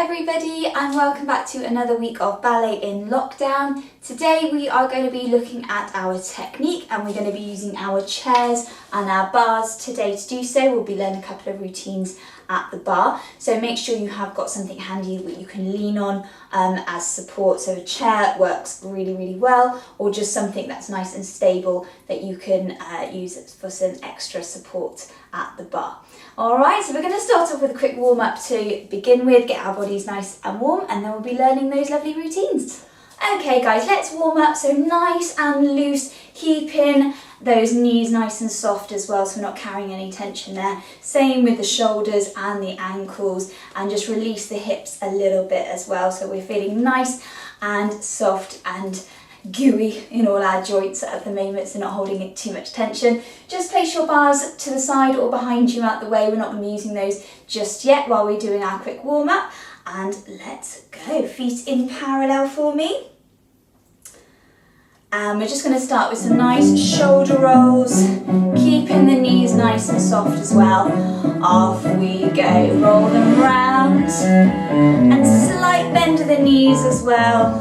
everybody and welcome back to another week of Ballet in Lockdown. Today we are going to be looking at our technique and we're going to be using our chairs and our bars today. To do so, we'll be learning a couple of routines at the bar. So make sure you have got something handy that you can lean on as support. So a chair works really well, or just something that's nice and stable that you can use for some extra support at the bar. Alright, so we're going to start off with a quick warm up to begin with, get our bodies nice and warm, and then we'll be learning those lovely routines. Okay guys, let's warm up, so nice and loose, keeping those knees nice and soft as well, so we're not carrying any tension there. Same with the shoulders and the ankles, and just release the hips a little bit as well, so we're feeling nice and soft and gooey in all our joints at the moment, so not holding it too much tension. Just place your bars to the side or behind you out the way. We're not going to be using those just yet while we're doing our quick warm up. And let's go. Feet in parallel for me. And we're just going to start with some nice shoulder rolls, keeping the knees nice and soft as well. Off we go. Roll them round and slight bend of the knees as well.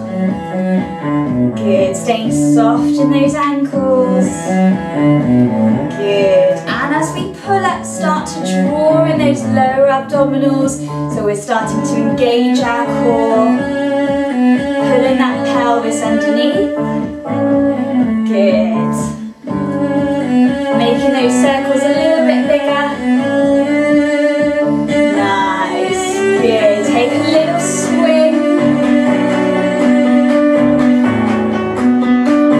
Good. Staying soft in those ankles. Good. And as we pull up, start to draw in those lower abdominals. So we're starting to engage our core, pulling that pelvis underneath. Good. Making those circles a little bit bigger. Nice. Good. Take a little swing.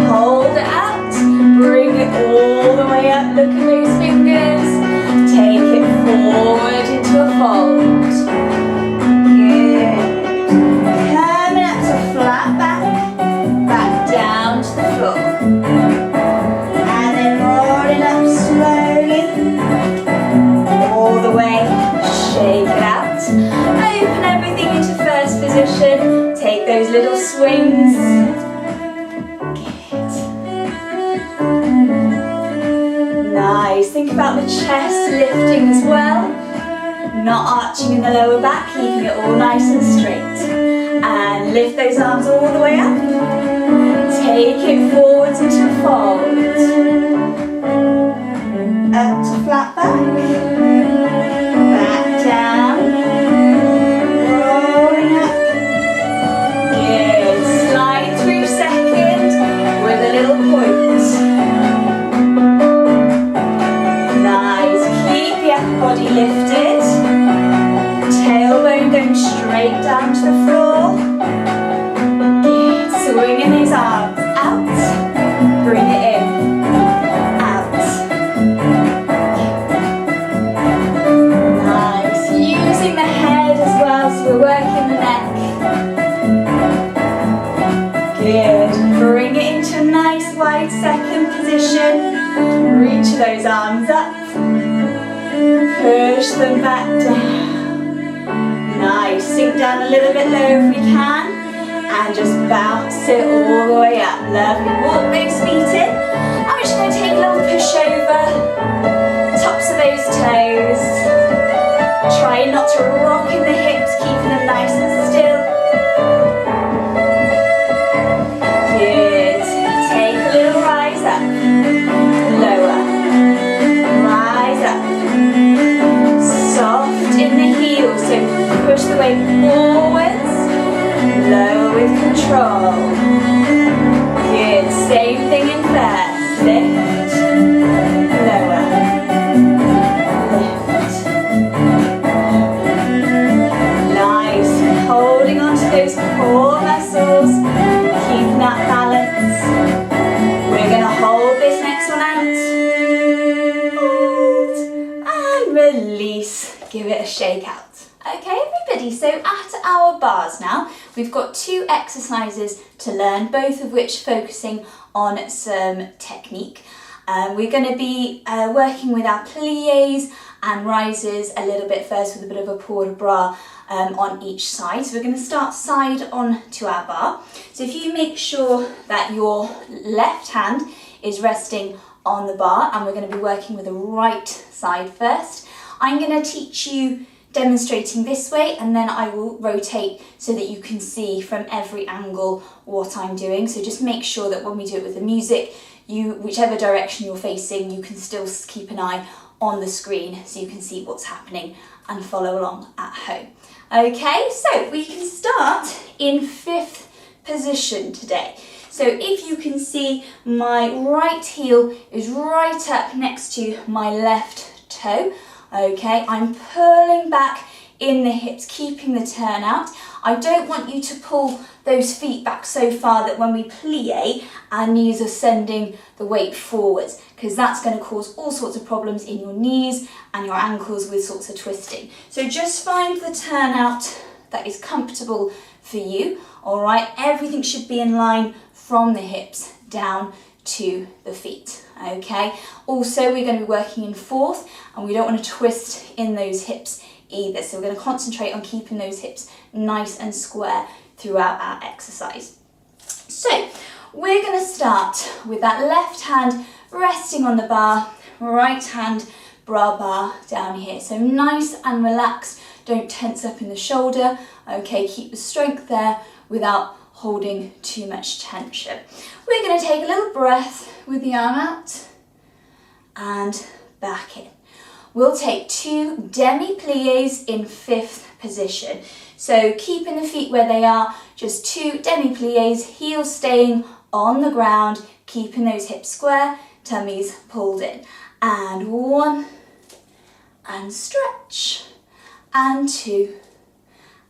Hold it out. Bring it all the way up. Look at those fingers. Take it forward into a fold. Good. Coming up to flat back. Back down to the floor. And then rolling up slowly. All the way. Shake it out. Open everything into first position. Take those little swings. Good. Nice. Think about the chest lifting as well. Not arching in the lower back, keeping it all nice and straight. And lift those arms all the way up. Take it forwards into a fold. Up to flat back. Back down. Rolling up. Good. Slide through second with a little point. Nice. Keep the upper body lifted. Tailbone going straight down to the floor. Good. Swinging these arms out. Bring it in. Out. Nice. Using the head as well, so we're working the neck. Good. Bring it into a nice wide second position. Reach those arms up. Push them back down. Nice. Sink down a little bit lower if we can. And just bounce it all the way up. Lovely. Walk those feet in. I'm just going to take a little push over. Tops of those toes. Try not to rock in the hips, keeping them nice and still. Good. Take a little rise up. Lower. Rise up. Soft in the heels, so push the weight forwards. Lower with control. Good. Same thing in first. Lift. Lower. Lift. Nice. Holding on to those core muscles. Keeping that balance. We're going to hold this next one out. Hold. And release. Give it a shake out. Okay everybody, so at our bars now, we've got two exercises to learn, both of which focusing on some technique. We're going to be working with our pliés and rises a little bit first with a bit of a port de bras on each side. So we're going to start side on to our bar. So if you make sure that your left hand is resting on the bar, and we're going to be working with the right side first. I'm going to teach you demonstrating this way, and then I will rotate so that you can see from every angle what I'm doing. So just make sure that when we do it with the music, whichever direction you're facing, you can still keep an eye on the screen so you can see what's happening and follow along at home. Okay, so we can start in 5th position today. So if you can see, my right heel is right up next to my left toe. Okay, I'm pulling back in the hips, keeping the turnout. I don't want you to pull those feet back so far that when we plie, our knees are sending the weight forwards, because that's going to cause all sorts of problems in your knees and your ankles with sorts of twisting. So just find the turnout that is comfortable for you. All right, everything should be in line from the hips down to the feet. Okay, also we're going to be working in 4th, and we don't want to twist in those hips either. So we're going to concentrate on keeping those hips nice and square throughout our exercise. So we're going to start with that left hand resting on the bar, right hand bra bar down here. So nice and relaxed, don't tense up in the shoulder. Okay, keep the strength there without holding too much tension. We're going to take a little breath with the arm out and back in. We'll take 2 demi-pliés in 5th position. So keeping the feet where they are, just 2 demi-pliés, heels staying on the ground, keeping those hips square, tummies pulled in. And 1, and stretch, and 2,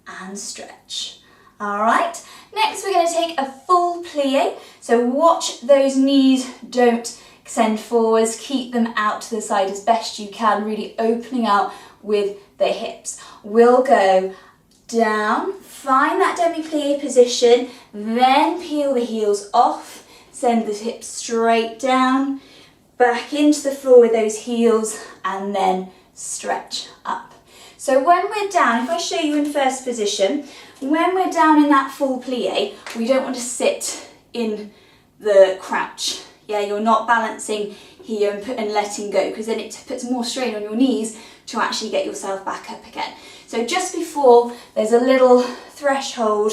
and stretch. All right, next we're going to take a full plie. So watch those knees don't extend forwards, keep them out to the side as best you can, really opening out with the hips. We'll go down, find that demi-plie position, then peel the heels off, send the hips straight down, back into the floor with those heels, and then stretch up. So when we're down, if I show you in 1st position, when we're down in that full plie, we don't want to sit in the crouch. Yeah, you're not balancing here and letting go, because then it puts more strain on your knees to actually get yourself back up again. So just before, there's a little threshold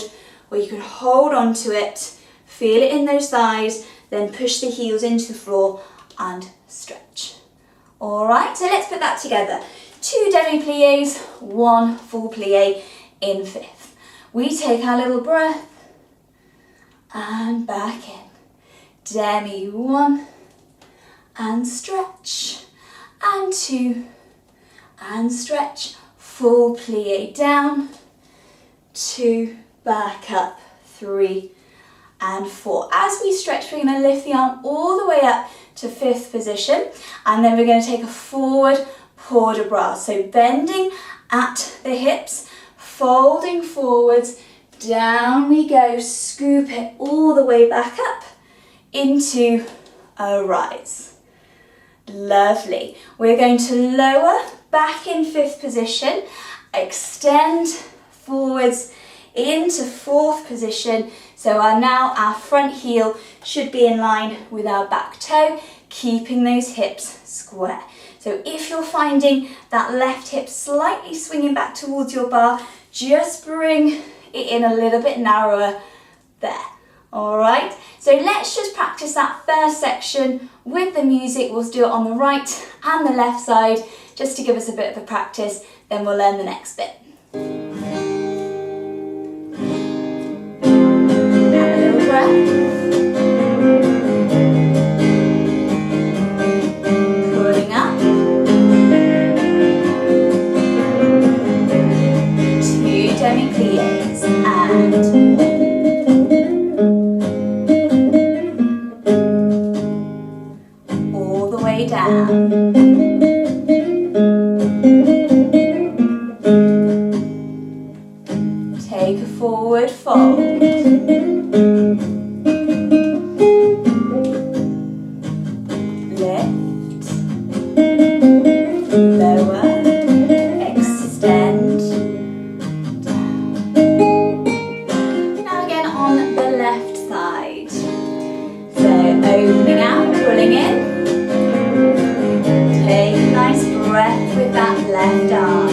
where you can hold on to it, feel it in those thighs, then push the heels into the floor and stretch. All right, so let's put that together. 2 demi-pliés, 1 full plie in 5th. We take our little breath and back in. Demi 1, and stretch, and 2, and stretch, full plie down, 2, back up, 3, and 4. As we stretch, we're going to lift the arm all the way up to 5th position, and then we're going to take a forward port de bras. So bending at the hips, folding forwards, down we go, scoop it all the way back up into a rise. Lovely. We're going to lower back in 5th position, extend forwards into 4th position. So now our front heel should be in line with our back toe, keeping those hips square. So if you're finding that left hip slightly swinging back towards your bar, just bring it in a little bit narrower there. All right, so let's just practice that first section with the music. We'll do it on the right and the left side just to give us a bit of a practice, then we'll learn the next bit. And a little breath. Pulling up. 2 demi-pliés and down. Take a forward fold. Lift. Lower. Extend. Down. Now again on the left side. So opening out, pulling in. Take a nice breath with that left arm.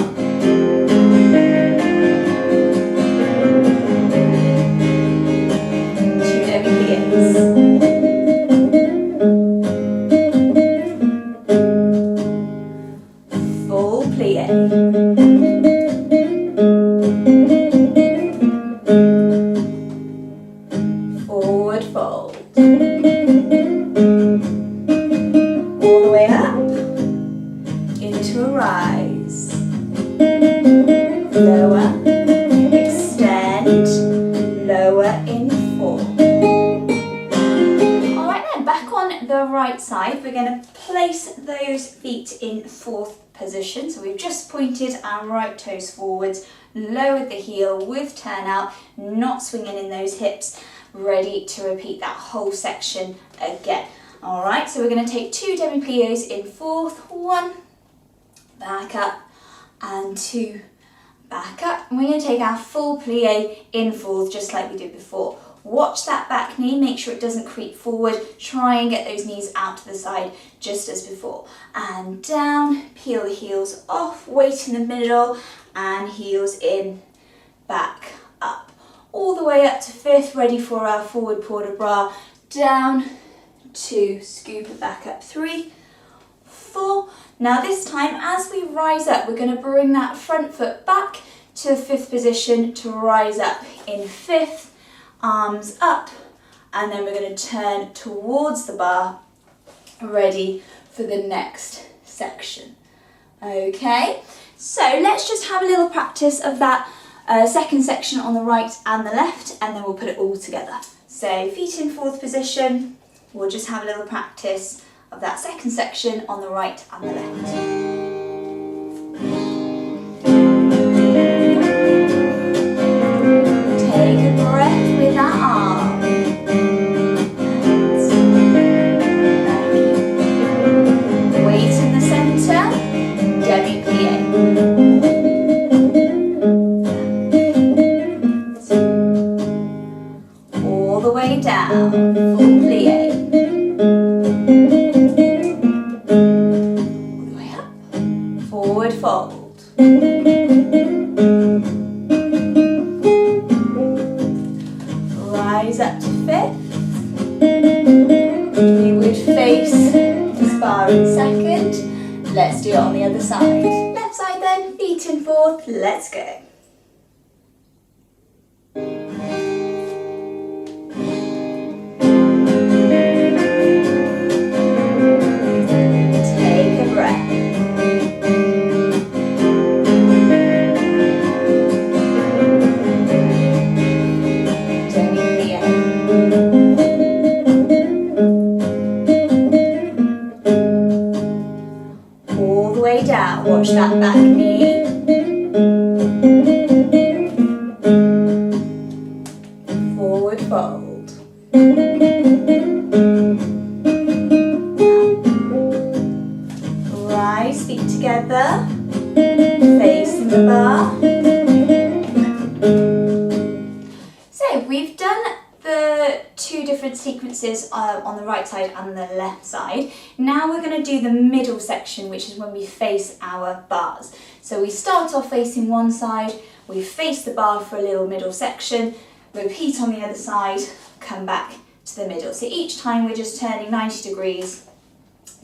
we're going to place those feet in fourth position. So we've just pointed our right toes forwards, lowered the heel with turnout, not swinging in those hips, ready to repeat that whole section again. All right, so we're going to take 2 demi-pliés in fourth, 1, back up, and 2, back up. And we're going to take our full plie in fourth, just like we did before. Watch that back knee, make sure it doesn't creep forward. Try and get those knees out to the side just as before. And down, peel the heels off, weight in the middle, and heels in, back, up. All the way up to fifth, ready for our forward port de bras. Down, 2, scoop it back up, 3, 4. Now this time, as we rise up, we're going to bring that front foot back to fifth position to rise up in fifth. Arms up, and then we're going to turn towards the bar, ready for the next section. Okay, so let's just have a little practice of that second section on the right and the left, and then we'll put it all together. So feet in fourth position, we'll just have a little practice of that second section on the right and the left. With that arm. Weight in the centre, demi-plie. All the way down, full plie. All the way up, forward fold. Rise up to fifth. We would face this bar in second. Let's do it on the other side. Left side then, feet in fourth, let's go. Take a breath. Down, watch that back knee. Forward fold. Rise, feet together, facing the bar. So we've done the 2 different sequences on the right side and the left side. Now we're going to do the middle section, which is when we face our bars. So we start off facing one side, we face the bar for a little middle section, repeat on the other side, come back to the middle. So each time we're just turning 90 degrees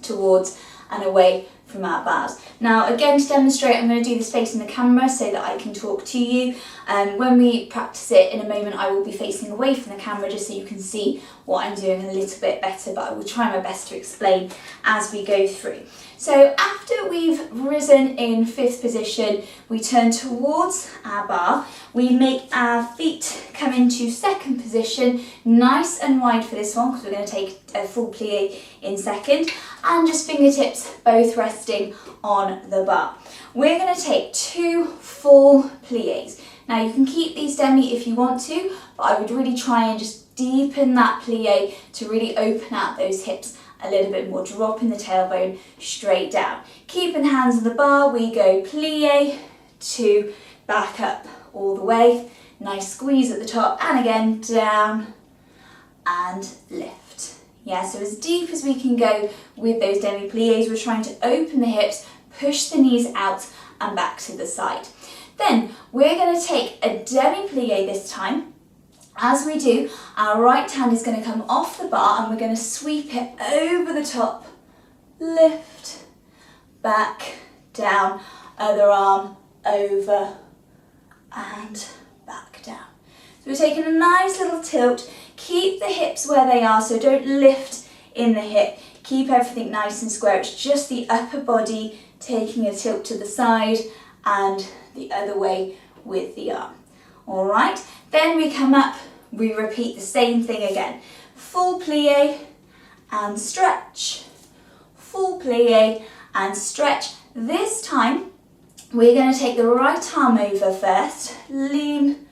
towards and away from our bars. Now again, to demonstrate, I'm going to do this facing the camera so that I can talk to you. When we practice it in a moment, I will be facing away from the camera just so you can see what I'm doing a little bit better, but I will try my best to explain as we go through. So after we've risen in fifth position, we turn towards our bar. We make our feet come into second position, nice and wide for this one because we're going to take a full plie in second, and just fingertips both resting on the bar. We're going to take 2 full plies. Now you can keep these demi if you want to, but I would really try and just deepen that plie to really open out those hips a little bit more, dropping the tailbone straight down. Keeping the hands on the bar, we go plie, 2, back up all the way, nice squeeze at the top, and again down and lift. Yeah, so as deep as we can go with those demi-pliés, we're trying to open the hips, push the knees out and back to the side. Then we're going to take a demi-plié this time. As we do, our right hand is going to come off the bar and we're going to sweep it over the top, lift, back, down, other arm, over and back down. So we're taking a nice little tilt. Keep the hips where they are, so don't lift in the hip. Keep everything nice and square. It's just the upper body taking a tilt to the side and the other way with the arm. All right, then we come up, we repeat the same thing again. Full plie and stretch, full plie and stretch. This time we're going to take the right arm over first, lean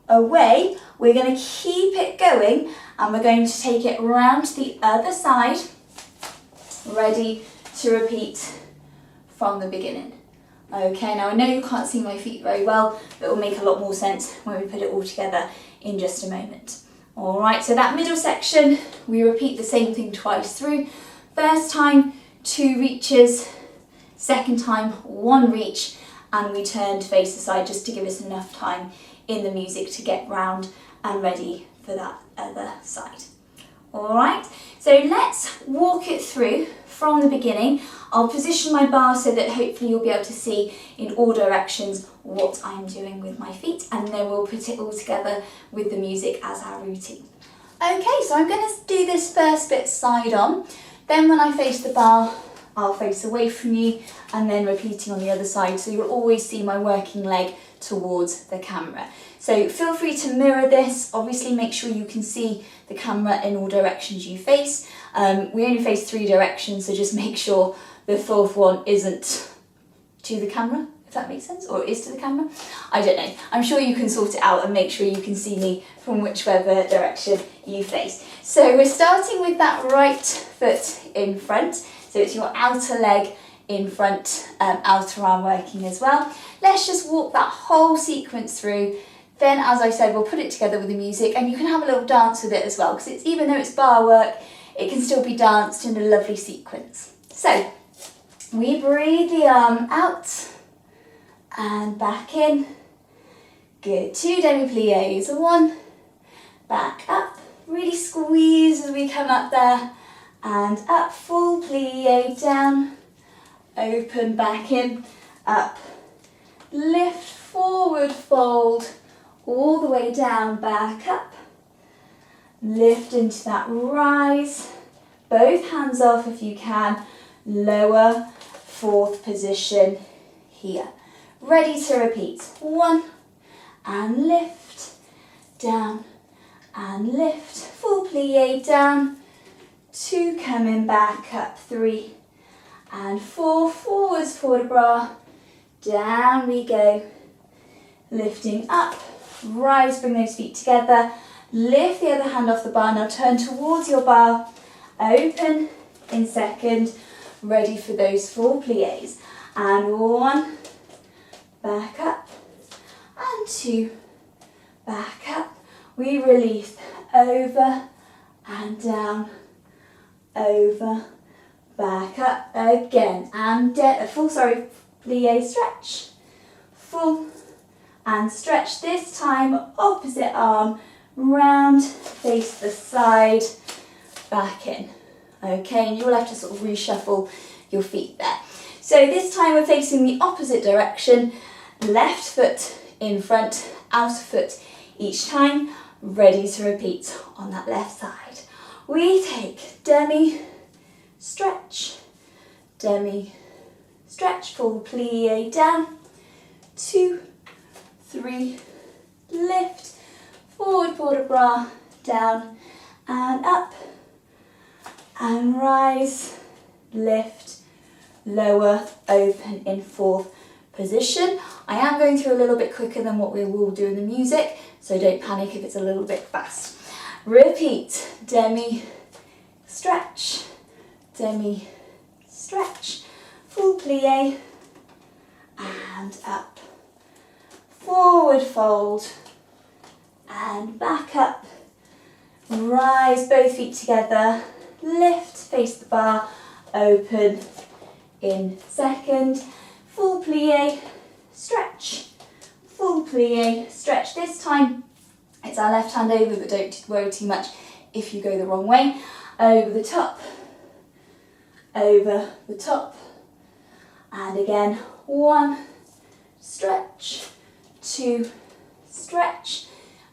away. We're going to keep it going and we're going to take it round to the other side, ready to repeat from the beginning. Okay, now I know you can't see my feet very well, but it will make a lot more sense when we put it all together in just a moment. All right, so that middle section, we repeat the same thing twice through. First time, 2 reaches, second time, 1 reach, and we turn to face the side just to give us enough time in the music to get round and ready for that other side. All right, so let's walk it through from the beginning. I'll position my bar so that hopefully you'll be able to see in all directions what I'm doing with my feet, and then we'll put it all together with the music as our routine. Okay, so I'm going to do this first bit side on, then when I face the bar, I'll face away from you, and then repeating on the other side, so you'll always see my working leg towards the camera. So feel free to mirror this. Obviously make sure you can see the camera in all directions you face. We only face 3 directions, so just make sure the 4th one isn't to the camera, if that makes sense, or is to the camera. I don't know. I'm sure you can sort it out and make sure you can see me from whichever direction you face. So we're starting with that right foot in front. So it's your outer leg in front, outer arm working as well. Let's just walk that whole sequence through. Then, as I said, we'll put it together with the music, and you can have a little dance with it as well, because it's, even though it's bar work, it can still be danced in a lovely sequence. So we breathe the arm out and back in. Good. 2 demi-pliés. 1, back up. Really squeeze as we come up there. And up, full plie, down, open, back in, up, lift, forward, fold, all the way down, back up, lift into that rise, both hands off if you can, lower, 4th position here. Ready to repeat. 1, and lift, down, and lift, full plie, down, 2, coming back up, 3, and 4, forwards, forward bras, down we go, lifting up, rise, bring those feet together, lift the other hand off the bar, now turn towards your bar, open in second, ready for those full pliés, and 1, back up, and 2, back up, we release, over and down, over, back up again, and plie, stretch, full, and stretch, this time opposite arm, round, face the side, back in. Okay, and you'll have to sort of reshuffle your feet there. So this time we're facing the opposite direction, left foot in front, outer foot each time, ready to repeat on that left side. We take demi, stretch, demi, stretch, full plie, down, 2, 3, lift, forward, forward bras, down, and up, and rise, lift, lower, open in 4th position. I am going through a little bit quicker than what we will do in the music, so don't panic if it's a little bit fast. Repeat, demi, stretch, demi, stretch, full plie, and up, forward fold, and back up, rise, both feet together, lift, face the bar, open in second, full plie, stretch, full plie, stretch. This time it's our left hand over, but don't worry too much if you go the wrong way. Over the top, and again, 1, stretch, 2, stretch,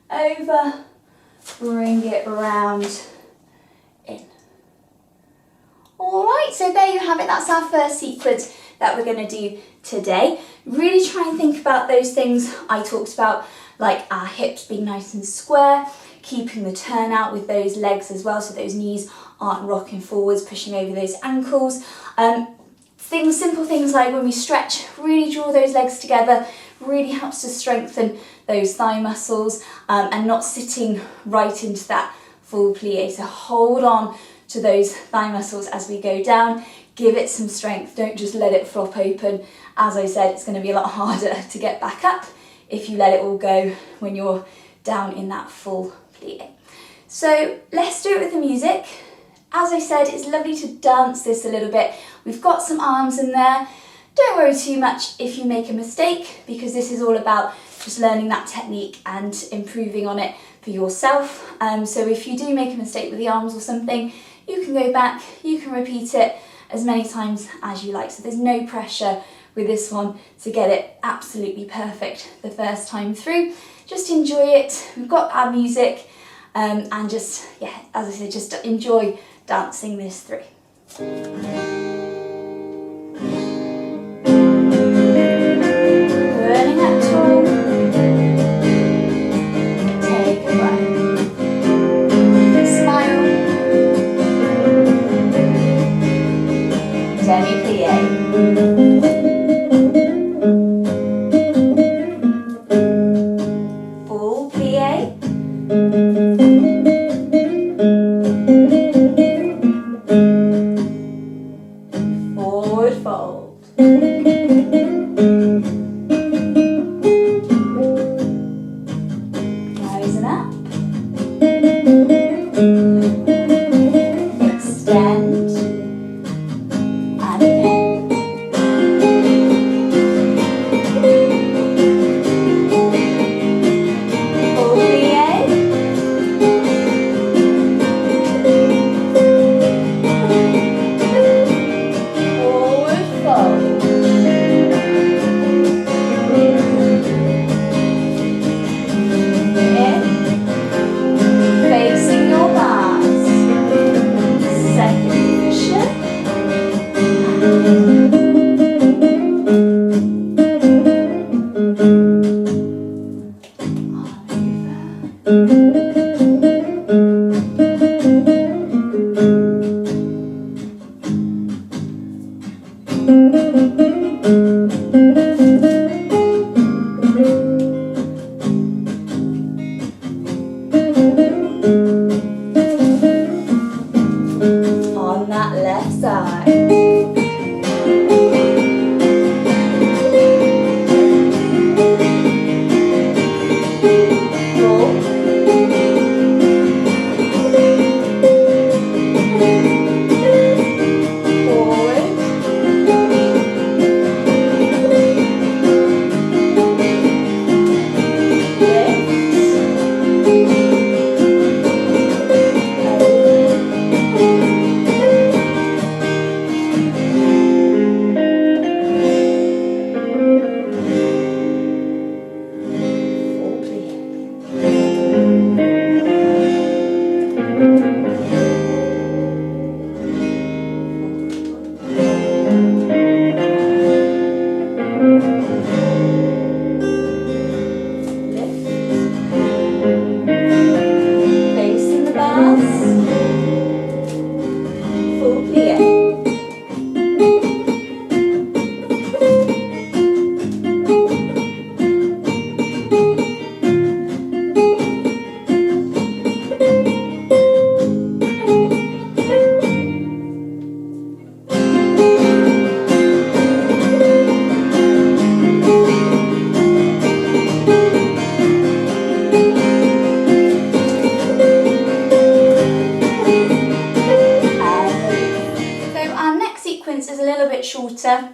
over, bring it round, in. All right, so there you have it. That's our first sequence that we're going to do today. Really try and think about those things I talked about, like our hips being nice and square, keeping the turnout with those legs as well, so those knees aren't rocking forwards, pushing over those ankles. Simple things like when we stretch, really draw those legs together, really helps to strengthen those thigh muscles, and not sitting right into that full plie. So hold on to those thigh muscles as we go down, give it some strength, don't just let it flop open. As I said, it's going to be a lot harder to get back up if you let it all go when you're down in that full plie. So let's do it with the music. As I said, it's lovely to dance this a little bit. We've got some arms in there. Don't worry too much if you make a mistake, because this is all about just learning that technique and improving on it for yourself. So if you do make a mistake with the arms or something, you can go back, you can repeat it as many times as you like. So there's no pressure with this one to get it absolutely perfect the first time through. Just enjoy it. We've got our music, and just, yeah, as I said, just enjoy dancing this through. Burning up tall. Take a breath. Smile. Demi-plie. Full plie. Forward fold. Rising up. Extend. And again. Full plie. Forward fold. In. Facing your bars. Second position. On that left side. Roll. Forward. Facing the bars. Full plie. Is a little bit shorter,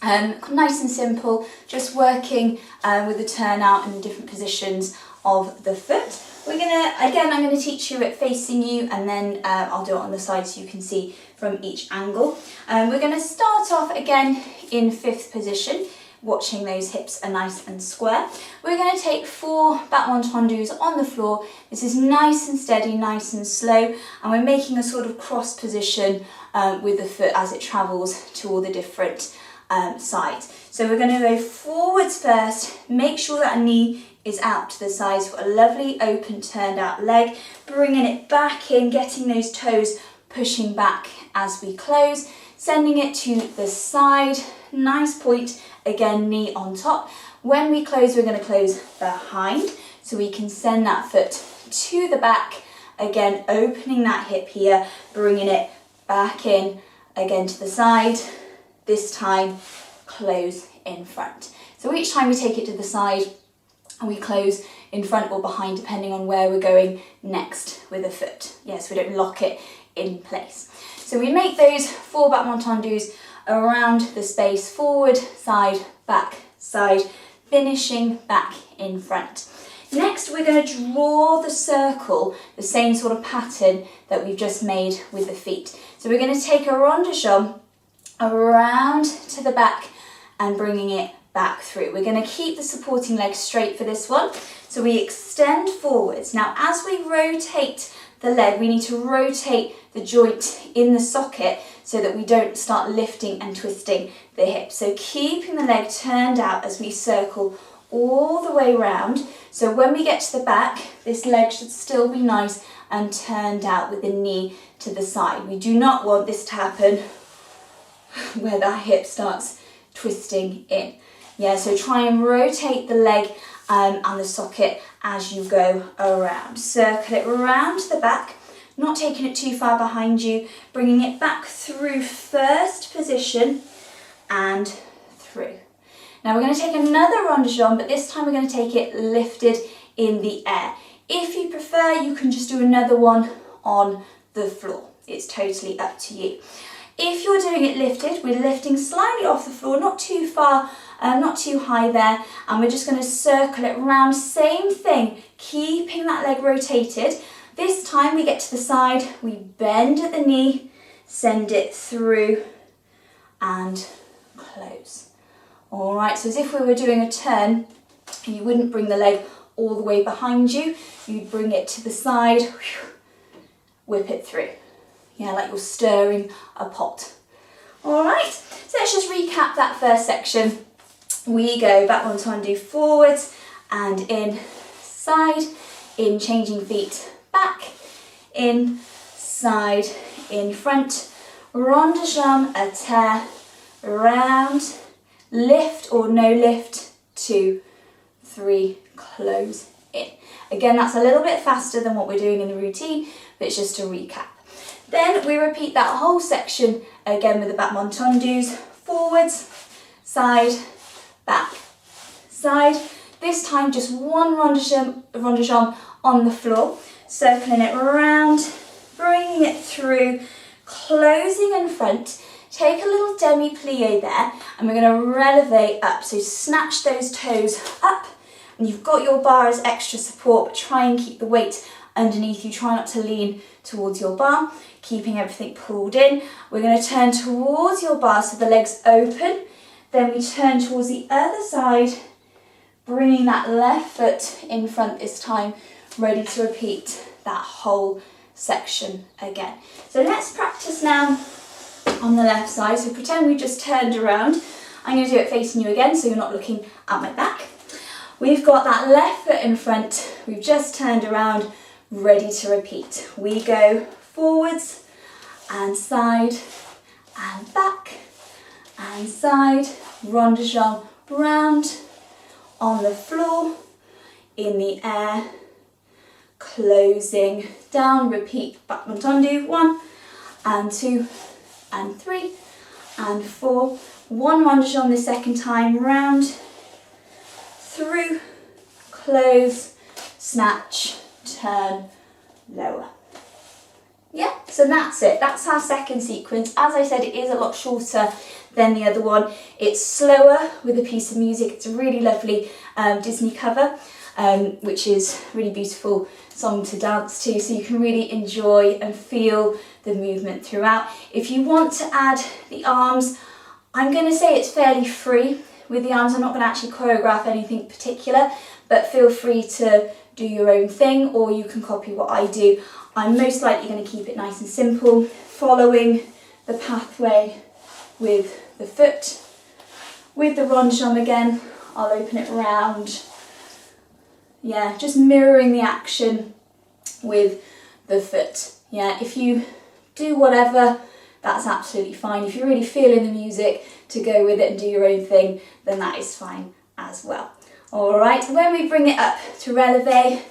nice and simple, just working with the turnout and the different positions of the foot. I'm going to teach you it facing you, and then I'll do it on the side so you can see from each angle. We're going to start off again in fifth position, watching those hips are nice and square. We're going to take 4 battement tendus on the floor. This is nice and steady, nice and slow, and we're making a sort of cross position with the foot as it travels to all the different sides. So we're going to go forwards first, make sure that our knee is out to the side, so a lovely open turned out leg, bringing it back in, getting those toes pushing back as we close, sending it to the side, nice point, again, knee on top. When we close, we're going to close behind, so we can send that foot to the back, again, opening that hip here, bringing it back in, again to the side, this time close in front. So each time we take it to the side, and we close in front or behind, depending on where we're going next with the foot. Yes, we don't lock it in place. So we make those 4 back entendus around the space, forward, side, finishing back in front. Next, we're going to draw the circle, the same sort of pattern that we've just made with the feet. So we're going to take a rond de jambe around to the back and bringing it back through. We're going to keep the supporting leg straight for this one. So we extend forwards. Now, as we rotate the leg, we need to rotate the joint in the socket so that we don't start lifting and twisting the hip. So keeping the leg turned out as we circle all the way round. So when we get to the back, this leg should still be nice and turned out with the knee to the side. We do not want this to happen where that hip starts twisting in. Yeah, so try and rotate the leg and the socket as you go around. Circle it around to the back, not taking it too far behind you, bringing it back through first position and through. Now we're going to take another rond de jambe, but this time we're going to take it lifted in the air. If you prefer, you can just do another one on the floor. It's totally up to you. If you're doing it lifted, we're lifting slightly off the floor, not too far, not too high there, and we're just going to circle it around. Same thing, keeping that leg rotated. This time we get to the side, we bend at the knee, send it through and close. All right, so as if we were doing a turn, you wouldn't bring the leg all the way behind you, you'd bring it to the side, whip it through. Yeah, like you're stirring a pot. All right, so let's just recap that first section. We go back entendu forwards and in, side, in, changing feet, back, in, side, in front, rond de jambe, a terre, round, lift or no lift, 2, 3, close in. Again, that's a little bit faster than what we're doing in the routine, but it's just to recap. Then we repeat that whole section again with the back entendus, forwards, side, back, side. This time just one rond de jambe on the floor, circling it around, bringing it through, closing in front. Take a little demi-plie there, and we're going to releve up. So snatch those toes up, and you've got your bar as extra support, but try and keep the weight underneath you. Try not to lean towards your bar, keeping everything pulled in. We're going to turn towards your bar so the leg's open. Then we turn towards the other side, bringing that left foot in front this time, ready to repeat that whole section again. So let's practice now on the left side. So pretend we just turned around. I'm going to do it facing you again so you're not looking at my back. We've got that left foot in front. We've just turned around, ready to repeat. We go forwards and side and back and side, rond de jambe round, on the floor, in the air, closing down, repeat back entendu, 1 and 2 and 3 and 4. One rond de jambe the second time, round, through, close, snatch, turn, lower. Yeah, so that's it. That's our second sequence. As I said, it is a lot shorter than the other one. It's slower with a piece of music. It's a really lovely Disney cover, which is a really beautiful song to dance to, so you can really enjoy and feel the movement throughout. If you want to add the arms, I'm going to say it's fairly free with the arms. I'm not going to actually choreograph anything particular, but feel free to do your own thing, or you can copy what I do. I'm most likely going to keep it nice and simple, following the pathway with the foot. With the rond de jambe again, I'll open it round. Yeah, just mirroring the action with the foot. Yeah, if you do whatever, that's absolutely fine. If you're really feeling the music to go with it and do your own thing, then that is fine as well. All right, when we bring it up to releve,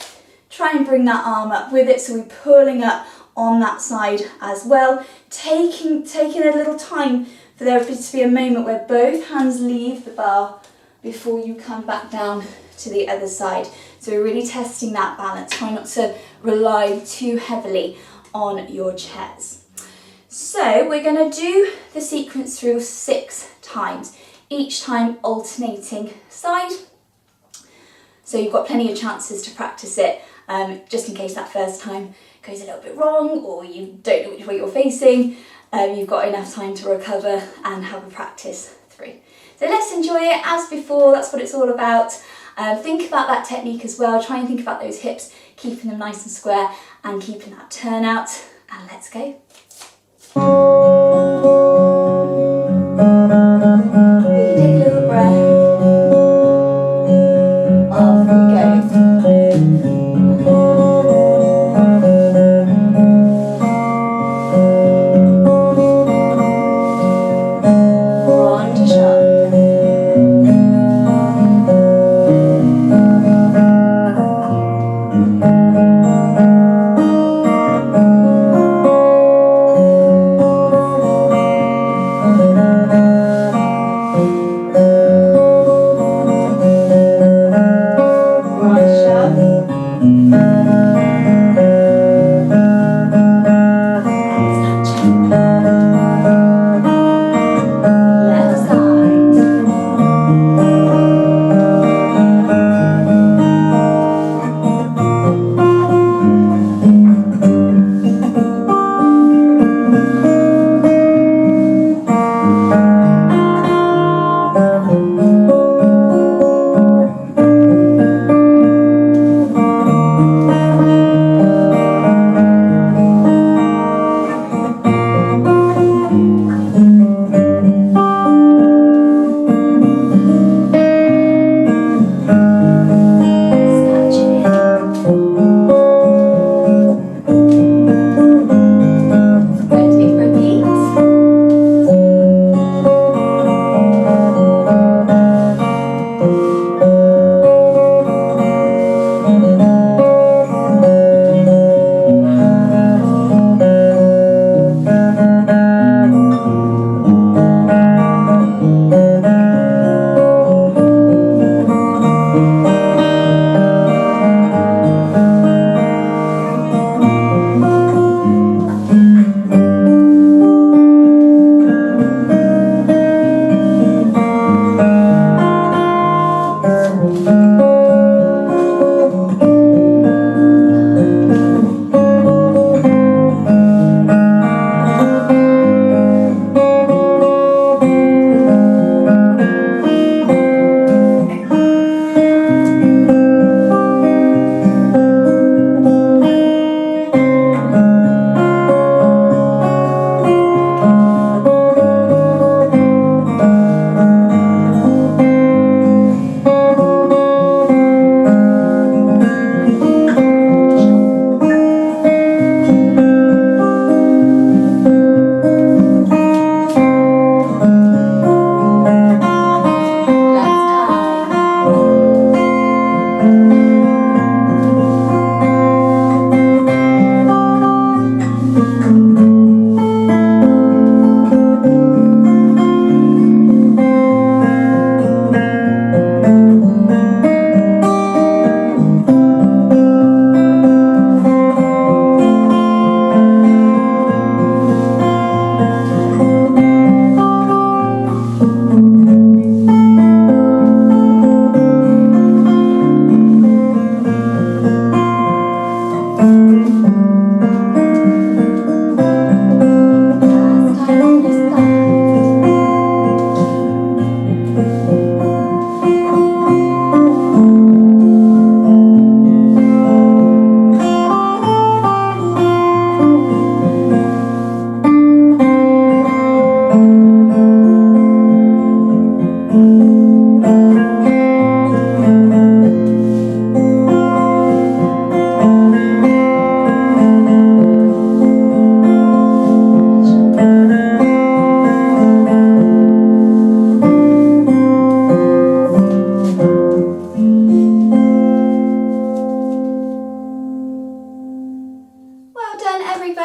try and bring that arm up with it, so we're pulling up on that side as well, taking a little time for there to be a moment where both hands leave the bar before you come back down to the other side. So we're really testing that balance. Try not to rely too heavily on your chairs. So we're going to do the sequence through 6 times, each time alternating side. So you've got plenty of chances to practice it, just in case that first time goes a little bit wrong or you don't know which way you're facing. You've got enough time to recover and have a practice through. So let's enjoy it as before. That's what it's all about. Think about that technique as well. Try and think about those hips, keeping them nice and square and keeping that turnout. And let's go. Take a little breath. Off we go.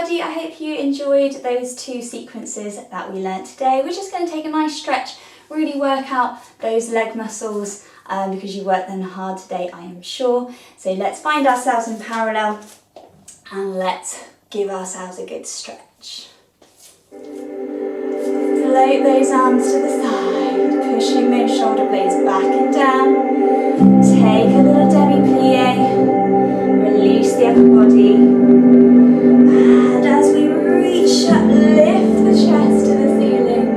everybody, I hope you enjoyed those 2 sequences that we learnt today. We're just going to take a nice stretch, really work out those leg muscles because you worked them hard today, I am sure. So let's find ourselves in parallel and let's give ourselves a good stretch. Float those arms to the side, pushing those shoulder blades back and down. Take a little demi-plie, release the upper body, and as we reach up, lift the chest to the ceiling.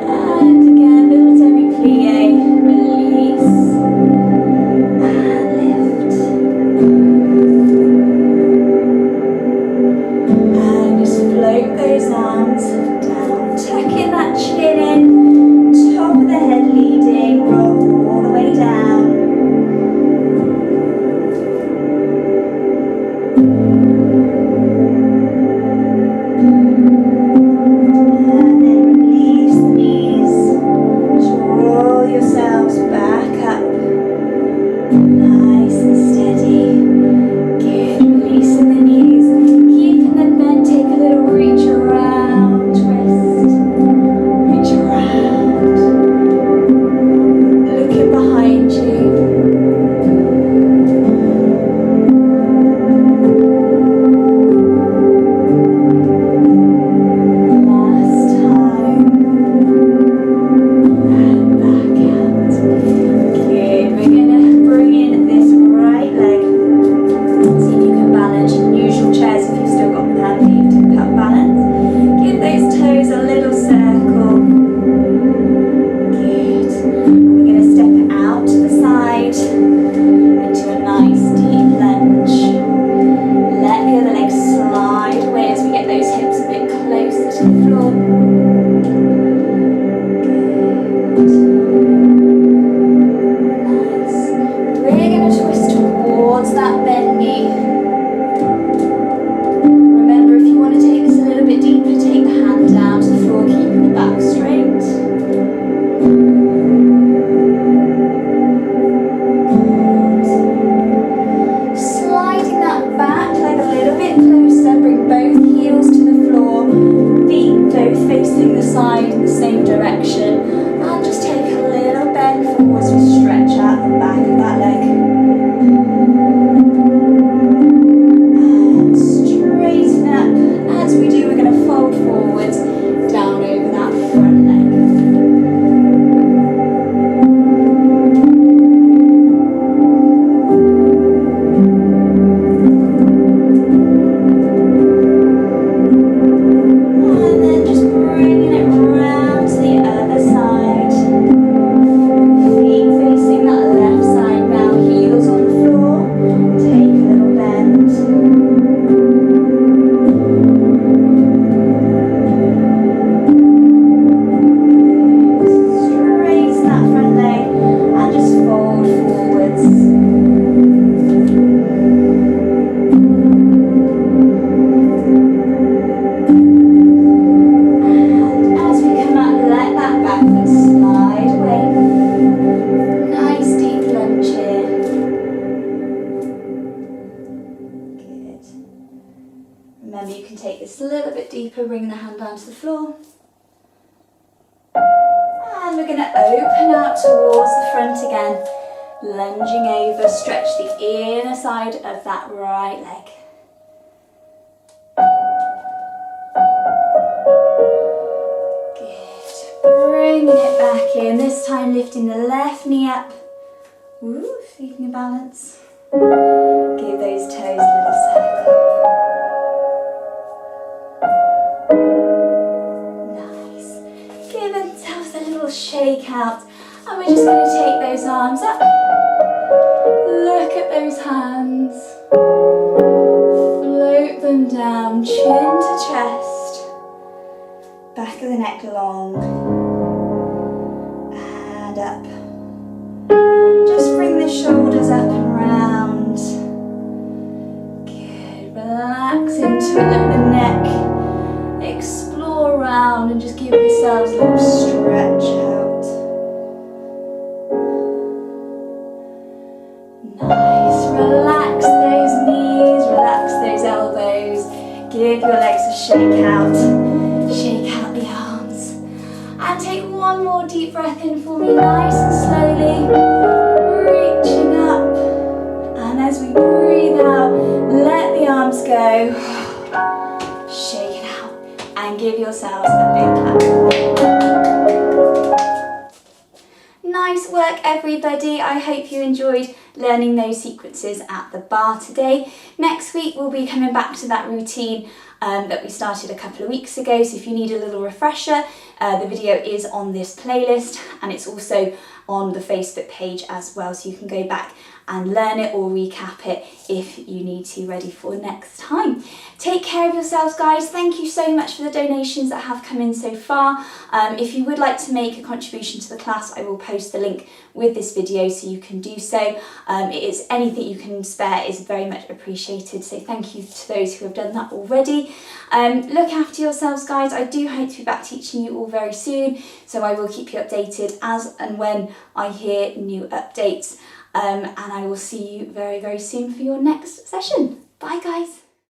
And again, little demi-plie, release, and lift. And just float those arms down, tucking that chin in, top of the head leading, roll all the way down. And then release the knees, draw yourselves back up, nice and steady. Good, releasing the knees, keeping them bent, take a little reach around, twist, reach around, looking behind you. Last time, and back out. Good, we're gonna bring in this right leg. See if you can balance. Use your chairs if you've still got them handy to pick up balance. Give those toes a little circle. Good. And we're going to step out to the side into a nice deep lunge. Let the other leg slide away as we get those hips a bit closer to the floor. Good. Nice. We're going to twist towards that bent knee. Remember, if you want to take this a little bit deeper, take the hand down to the floor, keeping the back straight. Good. Sliding that back leg a little bit closer, bring both heels to the floor, feet both facing the side in the same direction, and just take a little bend forward as we stretch out the back of that leg. And straighten up. As we do, we're going to fold forwards, down over that front leg. And then just bringing it round to the other side. Feet facing that left side now, heels on the floor. Take a little bend. Straighten that front leg and just fold forwards. And as we come up, let that back foot slide away. Nice deep lunge here. Good. Remember, you can take this a little bit deeper, bring the hand down to the floor. And we're going to open out towards the front again, lunging over, stretch the inner side of that right leg. Good. Bringing it back in, this time lifting the left knee up. Woo, keeping a balance. Give those toes a little circle. Nice. Give themselves a little shake out. And we're just going to take those arms up. Look at those hands. Float them down, chin to chest. Back of the neck long. And up. Just bring the shoulders up and round. Good. Relax into it, let the neck explore around and just give yourselves a little stretch out. Nice. Relax those knees, relax those elbows. give your legs a shake out. Shake out the arms. And take one more deep breath in for me, nice and slowly. Reaching up. And as we breathe out, let the arms go. Shake it out. And give yourselves a big clap. Nice work, everybody. I hope you enjoyed learning those sequences at the bar today. Next week we'll be coming back to that routine that we started a couple of weeks ago, so if you need a little refresher, the video is on this playlist and it's also on the Facebook page as well, so you can go back and learn it or recap it if you need to, ready for next time. Take care of yourselves, guys. Thank you so much for the donations that have come in so far. If you would like to make a contribution to the class, I will post the link with this video so you can do so. It is anything you can spare is very much appreciated, so thank you to those who have done that already. Look after yourselves, guys. I do hope to be back teaching you all very soon, so I will keep you updated as and when I hear new updates. And I will see you very, very soon for your next session.